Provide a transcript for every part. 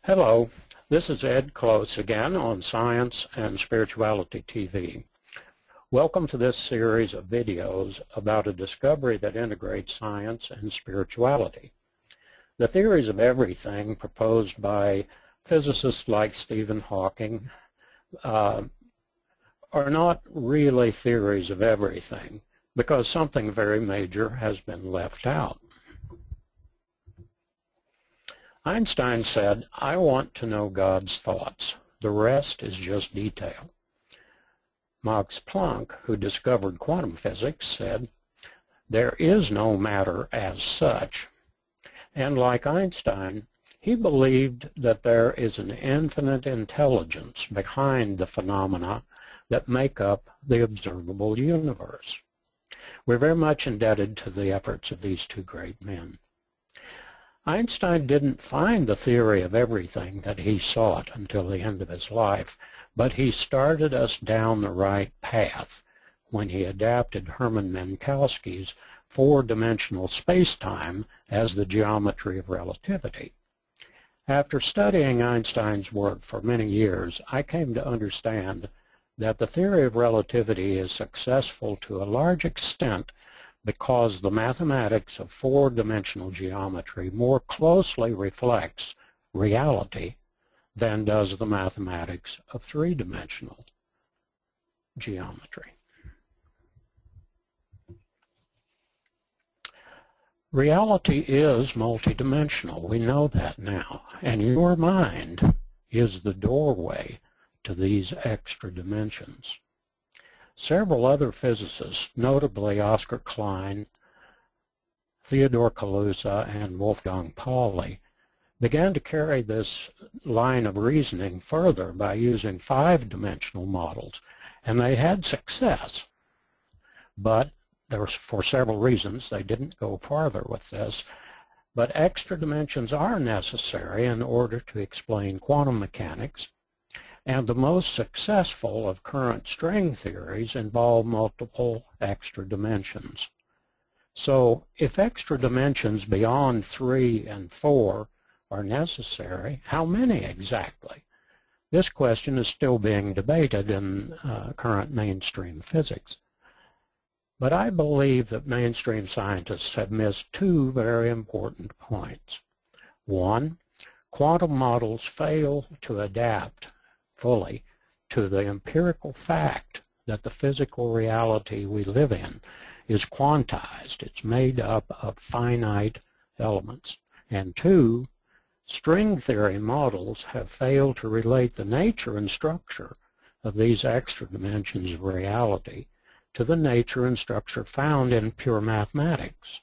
Hello, this is Ed Close again on Science and Spirituality TV. Welcome to this series of videos about a discovery that integrates science and spirituality. The theories of everything proposed by physicists like Stephen Hawking are not really theories of everything because something very major has been left out. Einstein said, "I want to know God's thoughts. The rest is just detail." Max Planck, who discovered quantum physics, said, "There is no matter as such." And like Einstein, he believed that there is an infinite intelligence behind the phenomena that make up the observable universe. We're very much indebted to the efforts of these two great men. Einstein didn't find the theory of everything that he sought until the end of his life, but he started us down the right path when he adapted Hermann Minkowski's four-dimensional space-time as the geometry of relativity. After studying Einstein's work for many years, I came to understand that the theory of relativity is successful to a large extent because the mathematics of four-dimensional geometry more closely reflects reality than does the mathematics of three-dimensional geometry. Reality is multidimensional. We know that now, and your mind is the doorway to these extra dimensions. Several other physicists, notably Oscar Klein, Theodore Kaluza, and Wolfgang Pauli, began to carry this line of reasoning further by using five-dimensional models, and they had success. But for several reasons, they didn't go farther with this. But extra dimensions are necessary in order to explain quantum mechanics, and the most successful of current string theories involve multiple extra dimensions. So if extra dimensions beyond 3 and 4 are necessary, how many exactly? This question is still being debated in current mainstream physics. But I believe that mainstream scientists have missed two very important points. One, quantum models fail to adapt fully to the empirical fact that the physical reality we live in is quantized. It's made up of finite elements. And two, string theory models have failed to relate the nature and structure of these extra dimensions of reality to the nature and structure found in pure mathematics.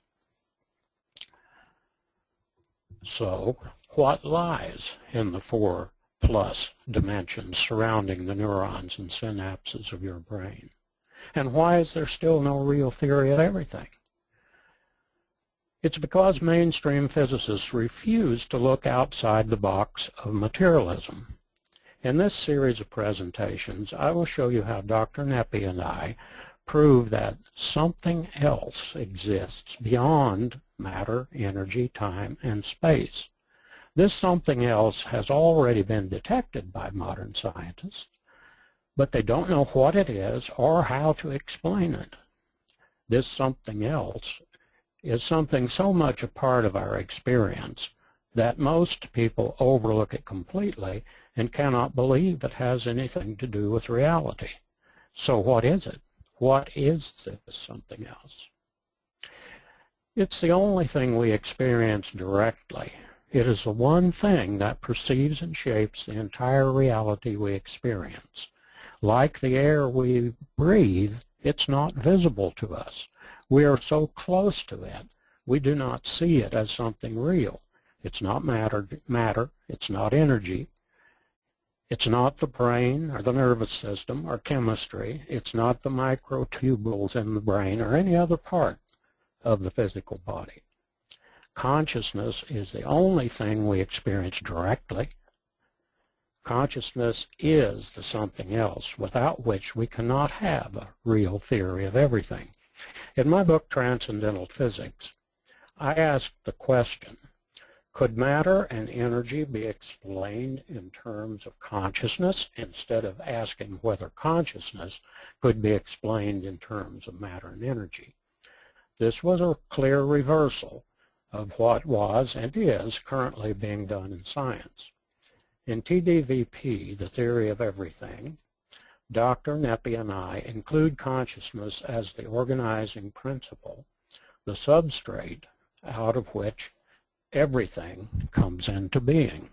So, what lies in the four plus dimensions surrounding the neurons and synapses of your brain? And why is there still no real theory of everything? It's because mainstream physicists refuse to look outside the box of materialism. In this series of presentations, I will show you how Dr. Nepi and I prove that something else exists beyond matter, energy, time, and space. This something else has already been detected by modern scientists, but they don't know what it is or how to explain it. This something else is something so much a part of our experience that most people overlook it completely and cannot believe it has anything to do with reality. So what is it? What is this something else? It's the only thing we experience directly. It is the one thing that perceives and shapes the entire reality we experience. Like the air we breathe, it's not visible to us. We are so close to it, we do not see it as something real. It's not matter, it's not energy. It's not the brain or the nervous system or chemistry. It's not the microtubules in the brain or any other part of the physical body. Consciousness is the only thing we experience directly. Consciousness is the something else without which we cannot have a real theory of everything. In my book, Transcendental Physics, I asked the question, Could matter and energy be explained in terms of consciousness instead of asking whether consciousness could be explained in terms of matter and energy? This was a clear reversal of what was and is currently being done in science. In TDVP, the theory of everything, Dr. Nepi and I include consciousness as the organizing principle, the substrate out of which everything comes into being.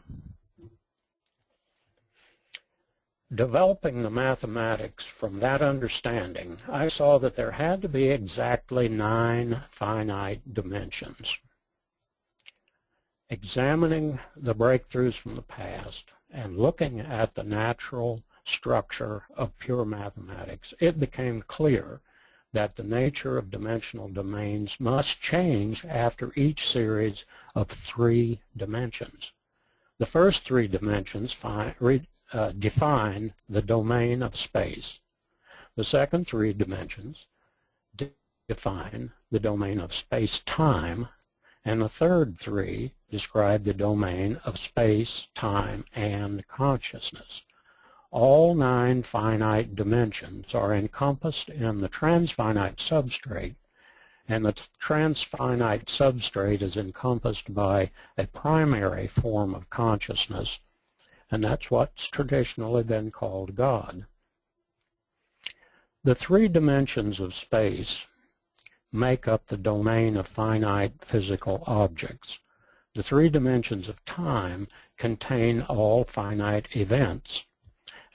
Developing the mathematics from that understanding, I saw that there had to be exactly 9 finite dimensions. Examining the breakthroughs from the past and looking at the natural structure of pure mathematics, it became clear that the nature of dimensional domains must change after each series of 3 dimensions. The first 3 dimensions define the domain of space. The second 3 dimensions define the domain of space-time, and the third 3 describe the domain of space, time, and consciousness. All 9 finite dimensions are encompassed in the transfinite substrate, and the transfinite substrate is encompassed by a primary form of consciousness, and that's what's traditionally been called God. The 3 dimensions of space make up the domain of finite physical objects. The 3 dimensions of time contain all finite events,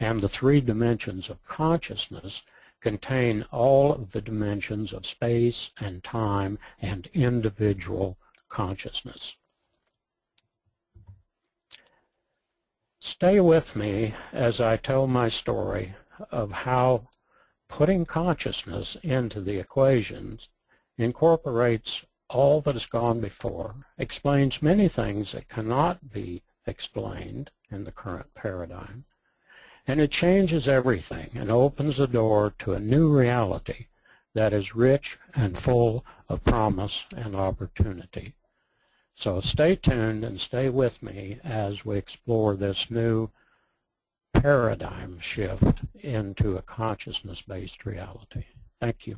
and the 3 dimensions of consciousness contain all of the dimensions of space and time and individual consciousness. Stay with me as I tell my story of how putting consciousness into the equations incorporates all that has gone before, explains many things that cannot be explained in the current paradigm, and it changes everything and opens the door to a new reality that is rich and full of promise and opportunity. So stay tuned and stay with me as we explore this new paradigm shift into a consciousness-based reality. Thank you.